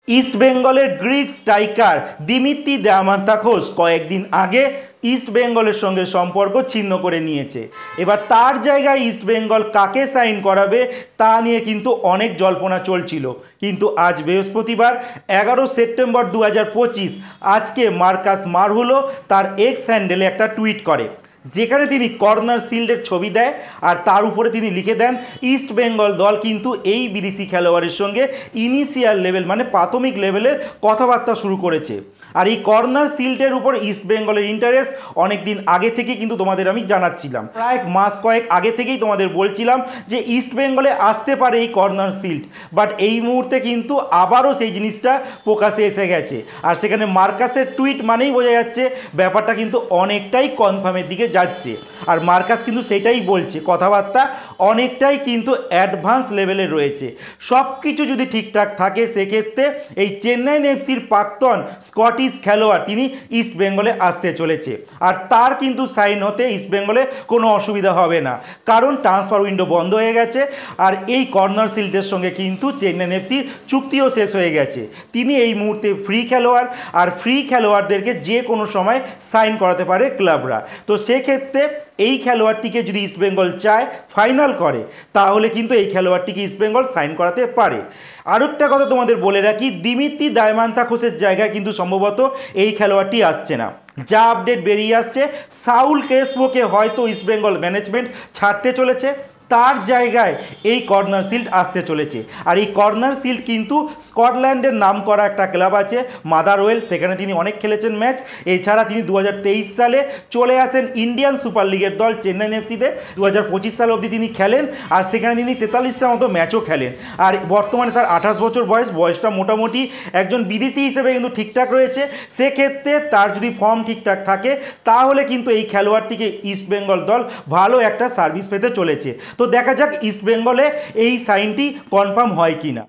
East বেঙ্গলের Greek striker Dmitry দিয়ামান্তাকোস কয়েকদিন আগে ইস্ট বেঙ্গলের সঙ্গে সম্পর্ক ছিন্ন করে নিয়েছে। এবার তার জায়গায় ইস্ট বেঙ্গল কাকে সাইন করাবে তা নিয়ে কিন্তু অনেক জল্পনা চলছিল, কিন্তু আজ বৃহস্পতিবার 11 সেপ্টেম্বর 2025 আজকে মার্কাস মারহুলো তার এক্স হ্যান্ডেলে একটা টুইট করে, যেখানে তিনি কর্নার শিল্ডের ছবি দেয় আর তার উপরে তিনি লিখে দেন ইস্ট বেঙ্গল দল কিন্তু এই বিদেশি খেলোয়াড়ের সঙ্গে ইনিশিয়াল লেভেল মানে প্রাথমিক লেভেলের কথাবার্তা শুরু করেছে। আর এই কর্নার শিল্ডের উপর ইস্ট বেঙ্গলের ইন্টারেস্ট অনেক দিন আগে থেকে কিন্তু তোমাদের আমি জানাচ্ছিলাম, প্রায় মাস কয়েক আগে থেকেই তোমাদের বলছিলাম যে ইস্ট বেঙ্গলে আসতে পারে এই কর্নার শিল্ড, বাট এই মুহূর্তে কিন্তু আবারও সেই জিনিসটা প্রকাশে এসে গেছে। আর সেখানে মার্কাসের টুইট মানেই বোঝা যাচ্ছে ব্যাপারটা কিন্তু অনেকটাই কনফার্মের দিকে যাচ্ছে। আর মার্কাস কিন্তু সেটাই বলছে, কথাবার্তা অনেকটাই কিন্তু অ্যাডভান্স লেভেলে রয়েছে। সব কিছু যদি ঠিকঠাক থাকে সেক্ষেত্রে এই চেন্নাই এফসির প্রাক্তন স্কটিশ খেলোয়াড় তিনি ইস্ট বেঙ্গলে আসতে চলেছে। আর তার কিন্তু সাইন হতে ইস্ট বেঙ্গলে কোনো অসুবিধা হবে না, কারণ ট্রান্সফার উইন্ডো বন্ধ হয়ে গেছে। আর এই কর্নার শিল্ডের সঙ্গে কিন্তু চেন্নাই এফসির চুক্তিও শেষ হয়ে গেছে। তিনি এই মুহূর্তে ফ্রি খেলোয়াড়, আর ফ্রি খেলোয়াড়দেরকে যে কোনো সময় সাইন করাতে পারে ক্লাবরা। তো সেক্ষেত্রে এই খেলোয়াড়টিকে যদি ইস্টবেঙ্গল চায় ফাইনাল করে, তাহলে কিন্তু এই খেলোয়াড়টিকে ইস্টবেঙ্গল সাইন করাতে পারে। আর একটা কথা তোমাদের বলে রাখি, দিমিত্রি দিয়ামান্তাকোসের জায়গায় কিন্তু সম্ভবত এই খেলোয়াড়টি আসছে না। যা আপডেট বেরিয়ে আসছে, সাউল ক্রেসপোকে হয়তো ইস্টবেঙ্গল ম্যানেজমেন্ট ছাড়তে চলেছে, তার জায়গায় এই কর্নার শিল্ড আসতে চলেছে। আর এই কর্নার শিল্ড কিন্তু স্কটল্যান্ডের নাম করা একটা ক্লাব আছে মাদারওয়েল, সেখানে তিনি অনেক খেলেছেন ম্যাচ। এছাড়া তিনি 2023 সালে চলে আসেন ইন্ডিয়ান সুপার লিগের দল চেন্নাই এফসিতে, 2025 সাল অবধি তিনি খেলেন আর সেখানে তিনি 43টা মতো ম্যাচও খেলেন। আর বর্তমানে তার 28 বছর বয়সটা মোটামুটি একজন বিদেশি হিসেবে কিন্তু ঠিকঠাক রয়েছে। সেক্ষেত্রে তার যদি ফর্ম ঠিকঠাক থাকে তাহলে কিন্তু এই খেলোয়াড়টিকে ইস্টবেঙ্গল দল ভালো একটা সার্ভিস পেতে চলেছে। তো দেখা যাক ইস্ট বেঙ্গলে এই সাইনটি কনফার্ম হয় কি না।